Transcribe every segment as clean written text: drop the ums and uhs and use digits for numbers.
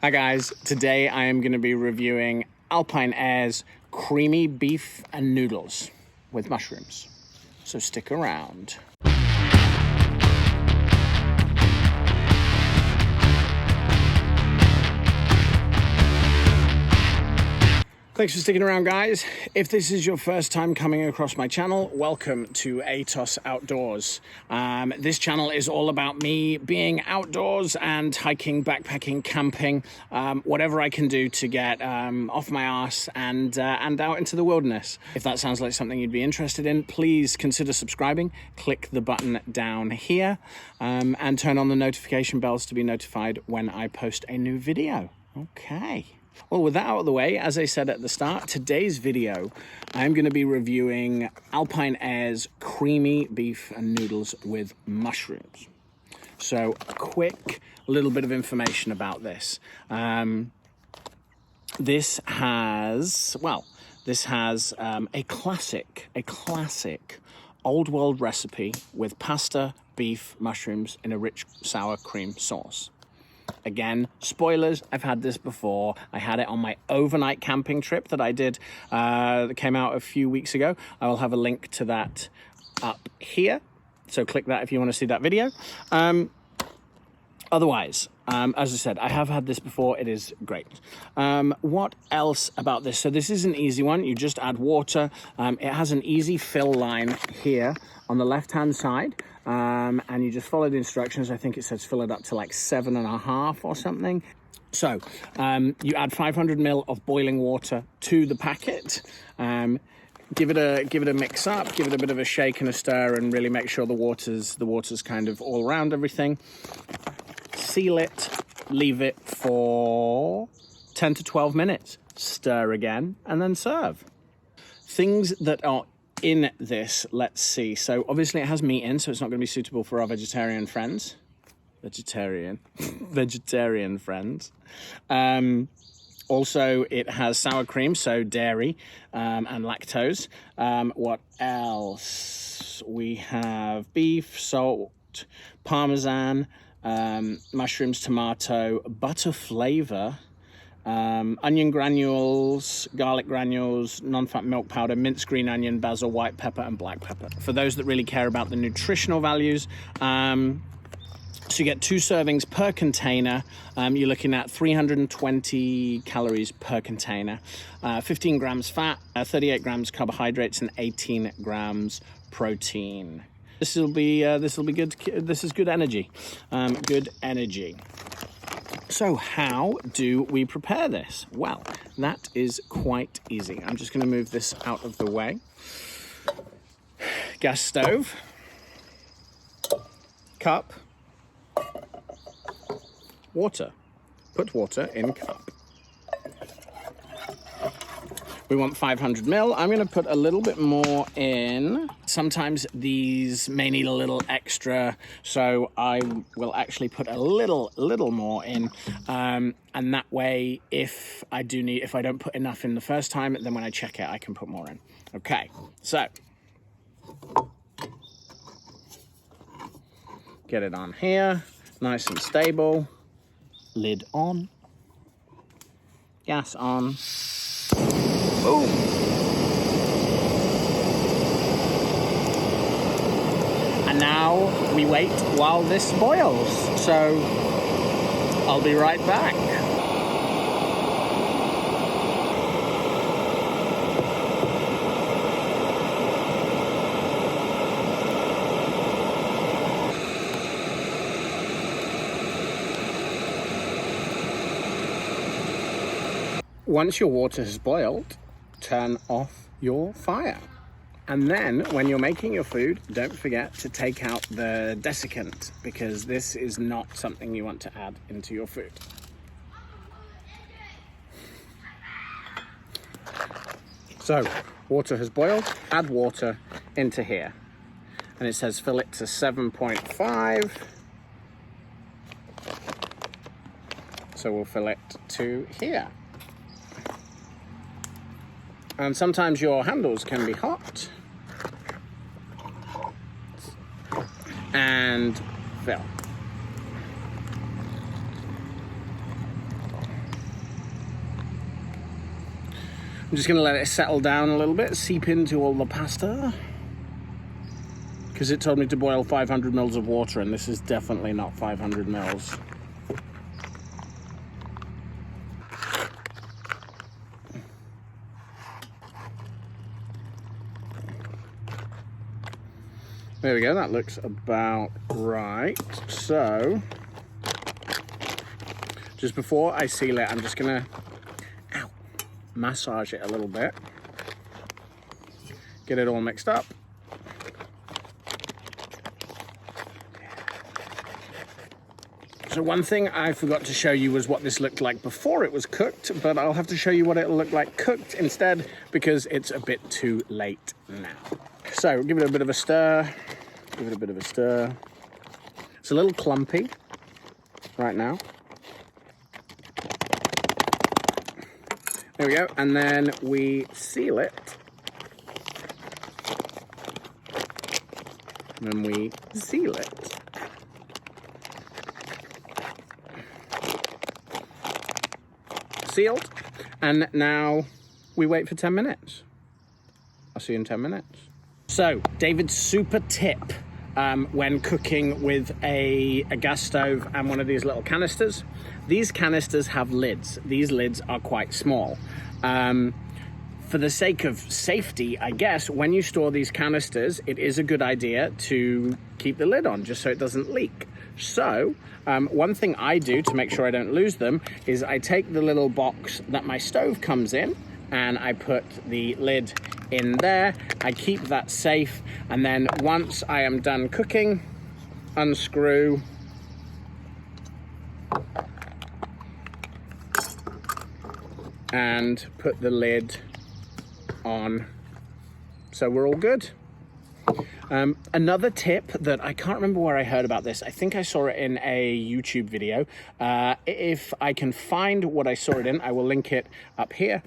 Hi guys, today I am going to be reviewing Alpine Aire's creamy beef and noodles with mushrooms. So stick around. Thanks for sticking around, guys. If this is your first time coming across my channel, welcome to Aeetos Outdoors. This channel is all about me being outdoors and hiking, backpacking, camping, whatever I can do to get off my arse and out into the wilderness. If that sounds like something you'd be interested in, please consider subscribing. Click the button down here and turn on the notification bells to be notified when I post a new video. Okay. Well, with that out of the way, as I said at the start, today's video, I'm going to be reviewing Alpine Aire's creamy beef and noodles with mushrooms. So, a quick little bit of information about this. This has a classic old world recipe with pasta, beef, mushrooms in a rich sour cream sauce. Again, spoilers, I've had this before. I had it on my overnight camping trip that I did that came out a few weeks ago. I will have a link to that up here. So click that if you want to see that video. Otherwise, as I said, I have had this before. It is great. What else about this? So this is an easy one. You just add water. It has an easy fill line here on the left-hand side. And you just follow the instructions. I think it says fill it up to like 7.5 or something. So you add 500 ml of boiling water to the packet. Give it a mix up, give it a bit of a shake and a stir, and really make sure the water's kind of all around everything. Seal it, leave it for 10 to 12 minutes. Stir again, and then serve. Things that are in this, let's see. So obviously it has meat in, so it's not going to be suitable for our vegetarian friends. Vegetarian friends. Also, it has sour cream, so dairy and lactose. What else? We have beef, salt, parmesan, mushrooms, tomato, butter flavor, onion granules, garlic granules, non-fat milk powder, minced green onion, basil, white pepper, and black pepper. For those that really care about the nutritional values, so you get 2 servings per container. You're looking at 320 calories per container, 15 grams fat, 38 grams carbohydrates, and 18 grams protein. This will be good. This is good energy. Good energy. So how do we prepare this? Well, that is quite easy. I'm just going to move this out of the way. Gas stove, cup, water. Put water in cup. We want 500 ml. I'm going to put a little bit more in. Sometimes these may need a little extra, so I will actually put a little more in. And that way, if I don't put enough in the first time, then when I check it, I can put more in. Okay, so get it on here, nice and stable. Lid on, gas on. Boom. And now we wait while this boils. So I'll be right back. Once your water has boiled, turn off your fire. And then when you're making your food, don't forget to take out the desiccant, because this is not something you want to add into your food. So water has boiled, add water into here. And it says fill it to 7.5. So we'll fill it to here. And sometimes your handles can be hot. And fill. I'm just gonna let it settle down a little bit, seep into all the pasta. Because it told me to boil 500 mils of water, and this is definitely not 500 mils. There we go, that looks about right. So, just before I seal it, I'm just gonna massage it a little bit. Get it all mixed up. So one thing I forgot to show you was what this looked like before it was cooked, but I'll have to show you what it'll look like cooked instead because it's a bit too late now. So give it a bit of a stir, give it a bit of a stir. It's a little clumpy right now. There we go, and then we seal it. And then we seal it. Sealed, and now we wait for 10 minutes. I'll see you in 10 minutes. So, David's super tip when cooking with a gas stove and one of these little canisters. These canisters have lids. These lids are quite small. For the sake of safety, I guess, when you store these canisters, it is a good idea to keep the lid on just so it doesn't leak. So, one thing I do to make sure I don't lose them is I take the little box that my stove comes in and I put the lid in there. I keep that safe, and then once I am done cooking, unscrew and put the lid on. So we're all good. Another tip that I can't remember where I heard about this. I think I saw it in a YouTube video. If I can find what I saw it in, I will link it up here.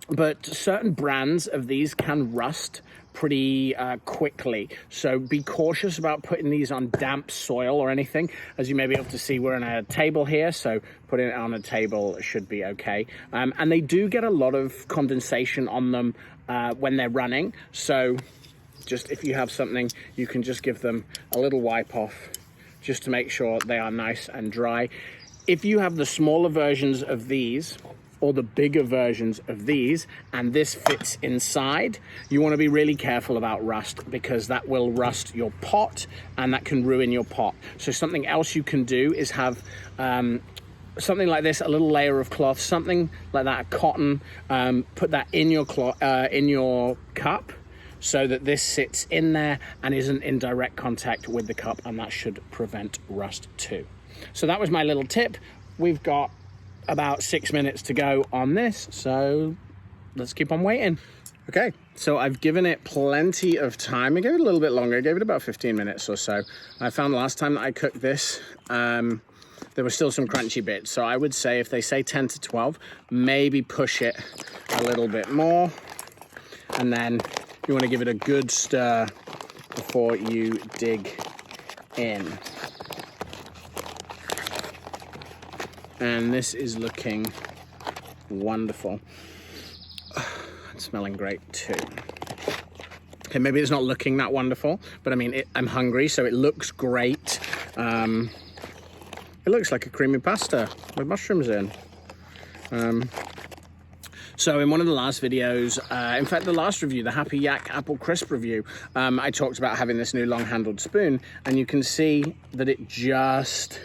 But certain brands of these can rust pretty quickly. So be cautious about putting these on damp soil or anything. As you may be able to see, we're on a table here, so putting it on a table should be okay. And they do get a lot of condensation on them when they're running. So just if you have something, you can just give them a little wipe off just to make sure they are nice and dry. If you have the smaller versions of these or the bigger versions of these and this fits inside, you want to be really careful about rust because that will rust your pot and that can ruin your pot. So something else you can do is have something like this, a little layer of cloth, something like that, cotton, put that in your cup so that this sits in there and isn't in direct contact with the cup, and that should prevent rust too. So that was my little tip. We've got about 6 minutes to go on this, so let's keep on waiting. Okay, so I've given it plenty of time. I gave it a little bit longer. I gave it about 15 minutes or so. I found last time that I cooked this, there were still some crunchy bits. So I would say if they say 10 to 12, maybe push it a little bit more. And then you want to give it a good stir before you dig in. And this is looking wonderful. It's smelling great too. Okay, maybe it's not looking that wonderful, but I mean, I'm hungry, so it looks great. It looks like a creamy pasta with mushrooms in. So in one of the last videos, in fact, the last review, the Happy Yak Apple Crisp review, I talked about having this new long-handled spoon, and you can see that it just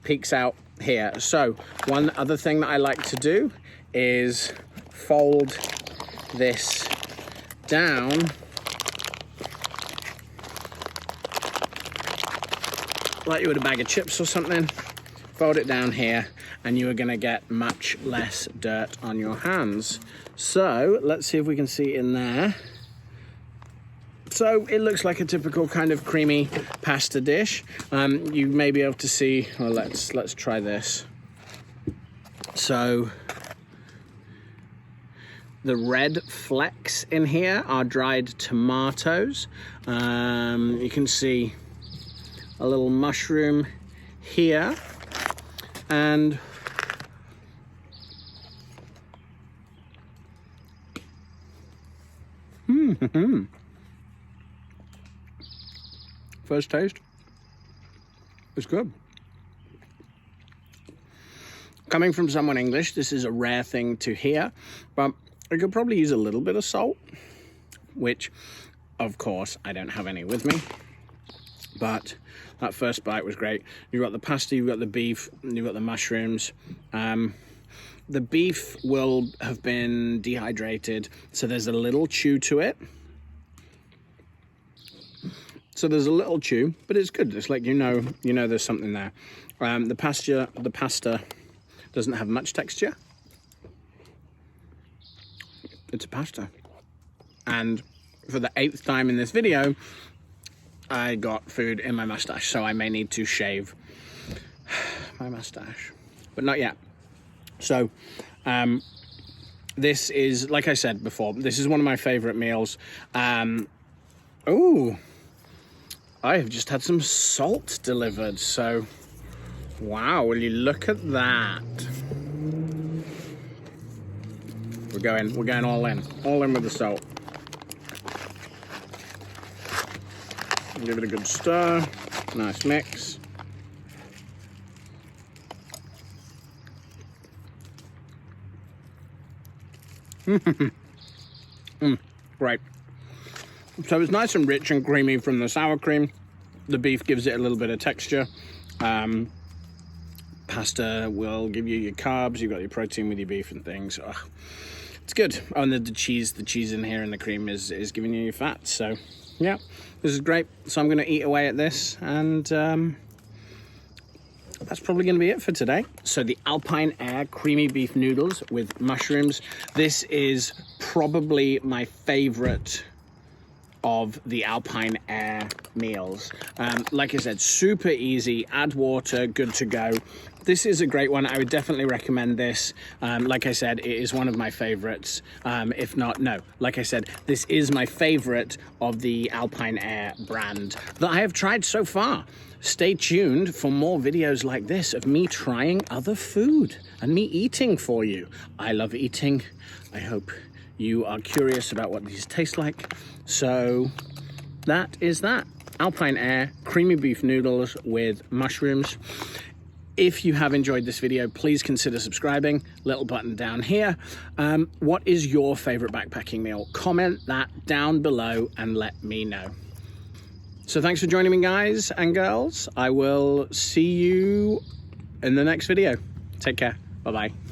peeks out here. So one other thing that I like to do is fold this down like you would a bag of chips or something. Fold it down here and you are going to get much less dirt on your hands. So let's see if we can see in there. So it looks like a typical kind of creamy pasta dish. You may be able to see, well, let's try this. So the red flecks in here are dried tomatoes. You can see a little mushroom here, and First taste, it's good. Coming from someone English, this is a rare thing to hear, but I could probably use a little bit of salt, which, of course, I don't have any with me. But that first bite was great. You've got the pasta, you've got the beef, you've got the mushrooms. The beef will have been dehydrated, so there's a little chew to it. So there's a little chew, but it's good. It's like, you know there's something there. The pasta doesn't have much texture. It's a pasta. And for the 8th time in this video, I got food in my mustache, so I may need to shave my mustache, but not yet. So, this is, like I said before, this is one of my favorite meals. Oh, I have just had some salt delivered, so wow, will you look at that? We're going all in with the salt. Give it a good stir, nice mix. Great. So it's nice and rich and creamy from the sour cream. The beef gives it a little bit of texture. Pasta will give you your carbs. You've got your protein with your beef and things. Ugh. It's good. Oh, and the cheese in here and the cream is giving you your fat. So yeah, this is great. So I'm going to eat away at this, and that's probably going to be it for today. So the Alpine Aire creamy beef noodles with mushrooms. This is probably my favorite of the Alpine Aire meals. Like I said, super easy, add water, good to go. This is a great one. I would definitely recommend this. Like I said, it is one of my favorites. If not, no. Like I said, this is my favorite of the Alpine Aire brand that I have tried so far. Stay tuned for more videos like this of me trying other food and me eating for you. I love eating. I hope you are curious about what these taste like. So that is that. Alpine Aire creamy beef noodles with mushrooms. If you have enjoyed this video, please consider subscribing. Little button down here. What is your favorite backpacking meal? Comment that down below and let me know. So thanks for joining me, guys and girls. I will see you in the next video. Take care. Bye-bye.